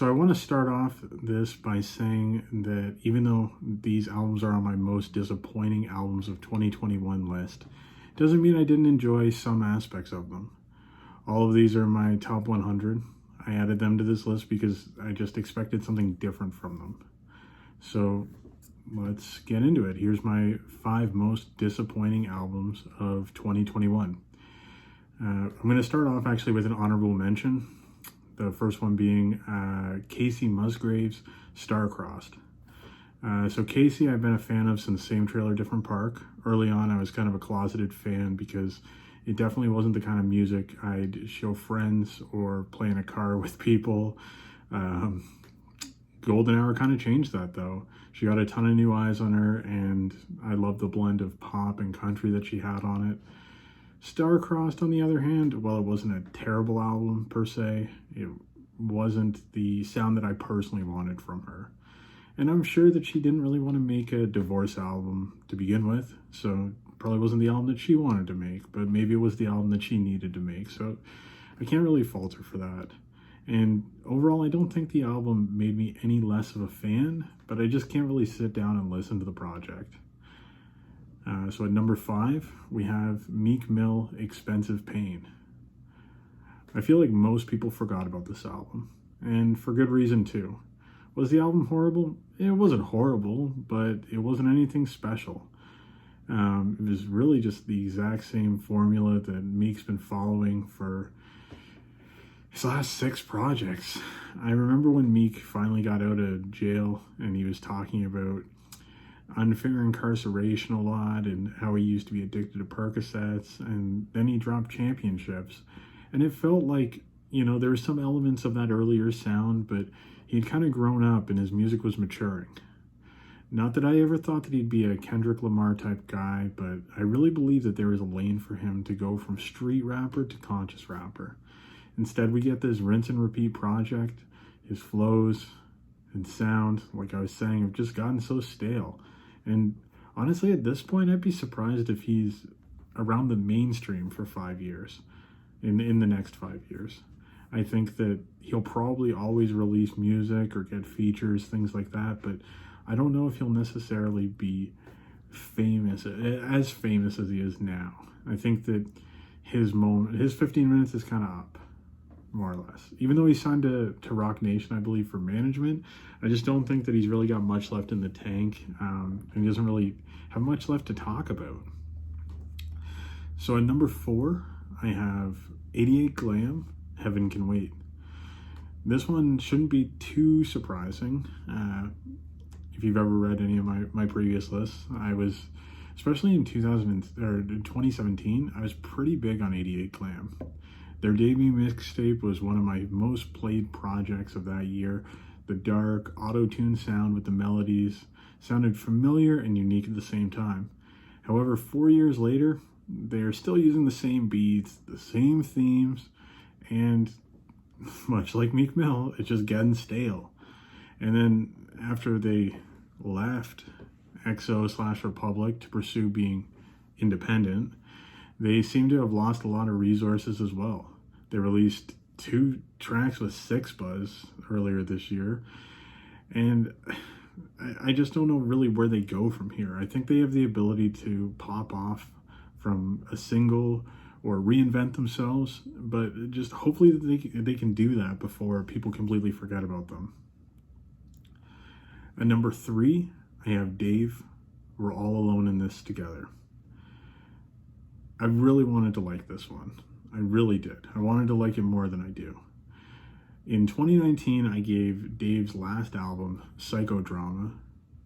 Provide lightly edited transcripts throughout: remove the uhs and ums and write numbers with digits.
So I want to start off this by saying that even though these albums are on my most disappointing albums of 2021 list, doesn't mean I didn't enjoy some aspects of them. All of these are my top 100. I added them to this list because I just expected something different from them. So let's get into it. Here's my 5 most disappointing albums of 2021. I'm going to start off actually with an honorable mention. The first one being Kacey Musgraves' Star-Crossed. So Kacey I've been a fan of since Same Trailer Different Park. Early on I was kind of a closeted fan because it definitely wasn't the kind of music I'd show friends or play in a car with people. Golden Hour kind of changed that though. She got a ton of new eyes on her, and I love the blend of pop and country that she had on it. Star-Crossed, on the other hand, while it wasn't a terrible album per se, it wasn't the sound that I personally wanted from her. And I'm sure that she didn't really want to make a divorce album to begin with, so probably wasn't the album that she wanted to make, but maybe it was the album that she needed to make, so I can't really fault her for that. And overall, I don't think the album made me any less of a fan, but I just can't really sit down and listen to the project. So at number 5, we have Meek Mill, Expensive Pain. I feel like most people forgot about this album, and for good reason too. Was the album horrible? It wasn't horrible, but it wasn't anything special. It was really just the exact same formula that Meek's been following for his last 6 projects. I remember when Meek finally got out of jail and he was talking about unfair incarceration a lot and how he used to be addicted to Percocets, and then he dropped Championships, and it felt like, there were some elements of that earlier sound, but he'd kind of grown up and his music was maturing. Not that I ever thought that he'd be a Kendrick Lamar type guy, but I really believe that there is a lane for him to go from street rapper to conscious rapper. Instead, we get this rinse and repeat project. His flows and sound, like I was saying, have just gotten so stale. And honestly, at this point, I'd be surprised if he's around the mainstream for 5 years, in the next 5 years. I think that he'll probably always release music or get features, things like that, but I don't know if he'll necessarily be famous, as famous as he is now. I think that his 15 minutes is kind of up, more or less. Even though he signed to Rock Nation, I believe, for management, I just don't think that he's really got much left in the tank, and he doesn't really have much left to talk about. So at number 4, I have 88 Glam, Heaven Can Wait. This one shouldn't be too surprising. If you've ever read any of my previous lists, I was, especially in 2017, I was pretty big on 88 Glam. Their debut mixtape was one of my most played projects of that year. The dark, auto-tune sound with the melodies sounded familiar and unique at the same time. However, 4 years later, they're still using the same beats, the same themes, and much like Meek Mill, it's just getting stale. And then after they left EXO/Republic to pursue being independent, they seem to have lost a lot of resources as well. They released 2 tracks with 6ixBuzz earlier this year, and I just don't know really where they go from here. I think they have the ability to pop off from a single or reinvent themselves, but just hopefully they can do that before people completely forget about them. At number 3, I have Dave, We're All Alone in This Together. I really wanted to like this one. I really did. I wanted to like it more than I do. In 2019, I gave Dave's last album, Psychodrama,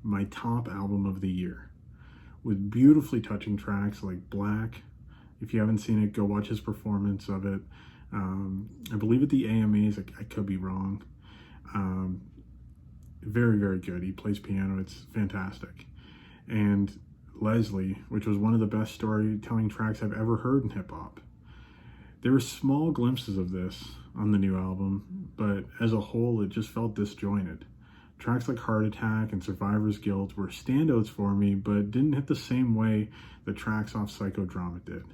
my top album of the year, with beautifully touching tracks like Black. If you haven't seen it, go watch his performance of it. I believe at the AMAs, I could be wrong. Very, very good. He plays piano. It's fantastic. And Leslie, which was one of the best storytelling tracks I've ever heard in hip-hop. There were small glimpses of this on the new album, but as a whole, it just felt disjointed. Tracks like Heart Attack and Survivor's Guilt were standouts for me, but didn't hit the same way the tracks off Psychodrama did.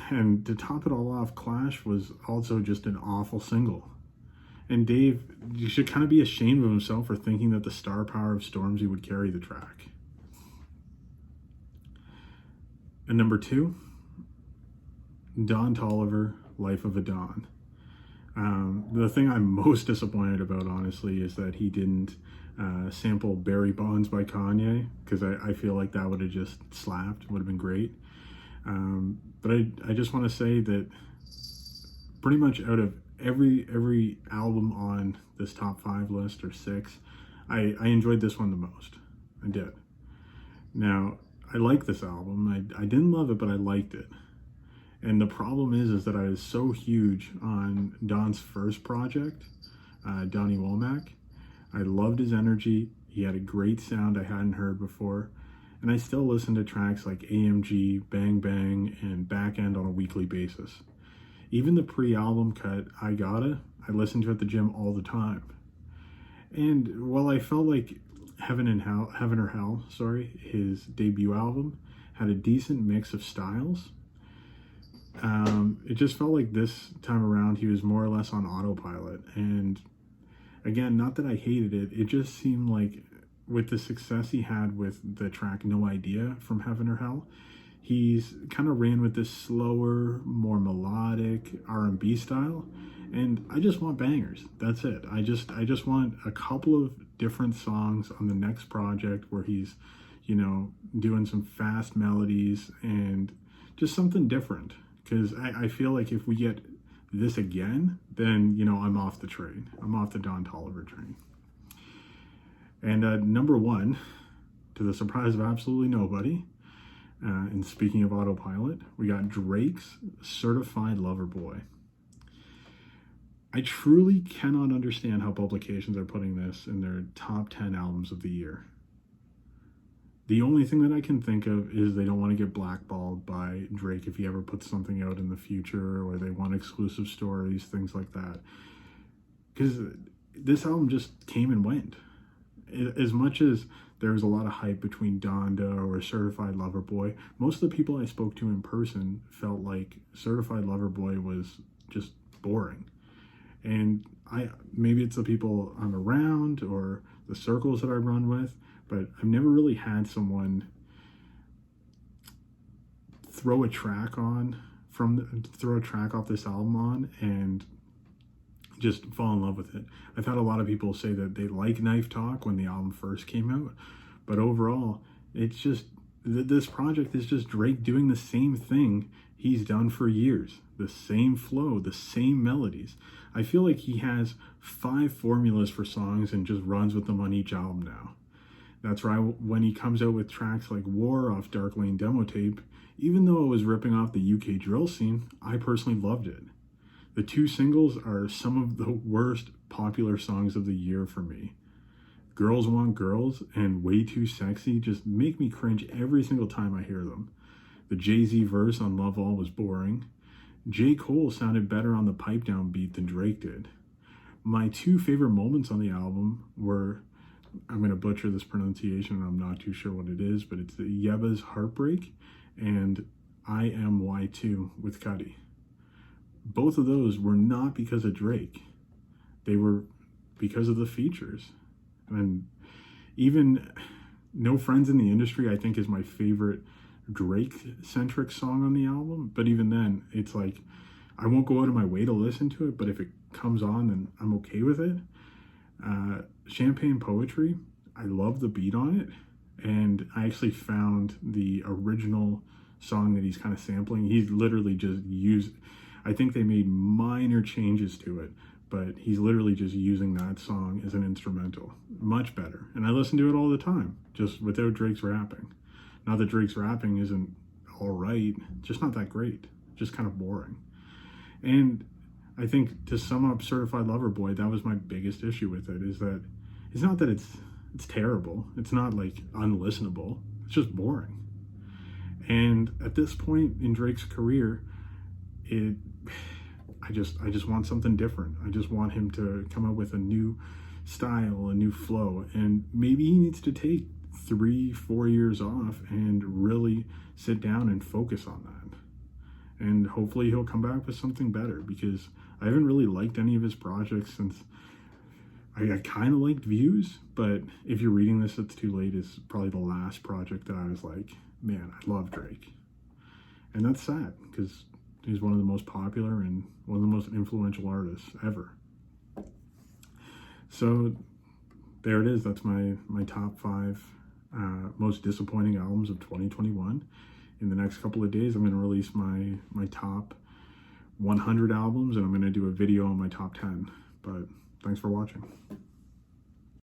And to top it all off, Clash was also just an awful single. And Dave, you should kind of be ashamed of himself for thinking that the star power of Stormzy would carry the track. And number 2, Don Toliver, Life of a Don. The thing I'm most disappointed about, honestly, is that he didn't sample Barry Bonds by Kanye, because I feel like that would have just slapped, would have been great. But I just want to say that pretty much out of every album on this top 5 list, or 6, I enjoyed this one the most. I did. Now, I like this album. I didn't love it, but I liked it. And the problem is that I was so huge on Don's first project, Donnie Womack. I loved his energy. He had a great sound I hadn't heard before. And I still listen to tracks like AMG, Bang Bang, and Back End on a weekly basis. Even the pre-album cut, I Gotta, I listen to at the gym all the time. And while I felt like Heaven or Hell, his debut album, had a decent mix of styles, it just felt like this time around he was more or less on autopilot. And again, not that I hated it, it just seemed like with the success he had with the track No Idea from Heaven or Hell, he's kind of ran with this slower, more melodic R&B style, and I just want bangers. That's it. I just want a couple of different songs on the next project where he's, doing some fast melodies and just something different. Because I feel like if we get this again, then, I'm off the train. I'm off the Don Toliver train. And number 1, to the surprise of absolutely nobody, and speaking of autopilot, we got Drake's Certified Lover Boy. I truly cannot understand how publications are putting this in their top 10 albums of the year. The only thing that I can think of is they don't want to get blackballed by Drake if he ever puts something out in the future, or they want exclusive stories, things like that. Because this album just came and went. As much as there was a lot of hype between Donda or Certified Lover Boy, most of the people I spoke to in person felt like Certified Lover Boy was just boring. And maybe it's the people I'm around or the circles that I run with, but I've never really had someone throw a track off this album on and just fall in love with it. I've had a lot of people say that they like Knife Talk when the album first came out, but overall, it's just, this project is just Drake doing the same thing he's done for years. The same flow, the same melodies. I feel like he has 5 formulas for songs and just runs with them on each album now. That's why when he comes out with tracks like War off Dark Lane demo tape, even though it was ripping off the UK drill scene, I personally loved it. The 2 singles are some of the worst popular songs of the year for me. Girls Want Girls and Way Too Sexy just make me cringe every single time I hear them. The Jay-Z verse on Love All was boring. J. Cole sounded better on the pipe down beat than Drake did. My 2 favorite moments on the album were, I'm going to butcher this pronunciation, I'm not too sure what it is, but it's the Yeba's Heartbreak and I Am Y2 with Cudi. Both of those were not because of Drake. They were because of the features. And even No Friends in the Industry, I think, is my favorite Drake-centric song on the album. But even then, it's like, I won't go out of my way to listen to it, but if it comes on, then I'm okay with it. Champagne Poetry, I love the beat on it. And I actually found the original song that he's kind of sampling. He's literally just I think they made minor changes to it, but he's literally just using that song as an instrumental. Much better. And I listen to it all the time, just without Drake's rapping. Not that Drake's rapping isn't all right, just not that great. Just kind of boring. And I think to sum up Certified Lover Boy, that was my biggest issue with it, is that it's not that it's terrible. It's not like unlistenable. It's just boring. And at this point in Drake's career, I just want something different. I just want him to come up with a new style, a new flow, and maybe he needs to take 3-4 years off and really sit down and focus on that. and hopefully he'll come back with something better, because I haven't really liked any of his projects since I kind of liked Views, but if you're reading this, it's too late. Is probably the last project that I was like, man, I love Drake. And that's sad, because he's one of the most popular and one of the most influential artists ever. So there it is. That's my top 5 most disappointing albums of 2021. In the next couple of days, I'm going to release my top 100 albums, and I'm going to do a video on my top 10. But thanks for watching.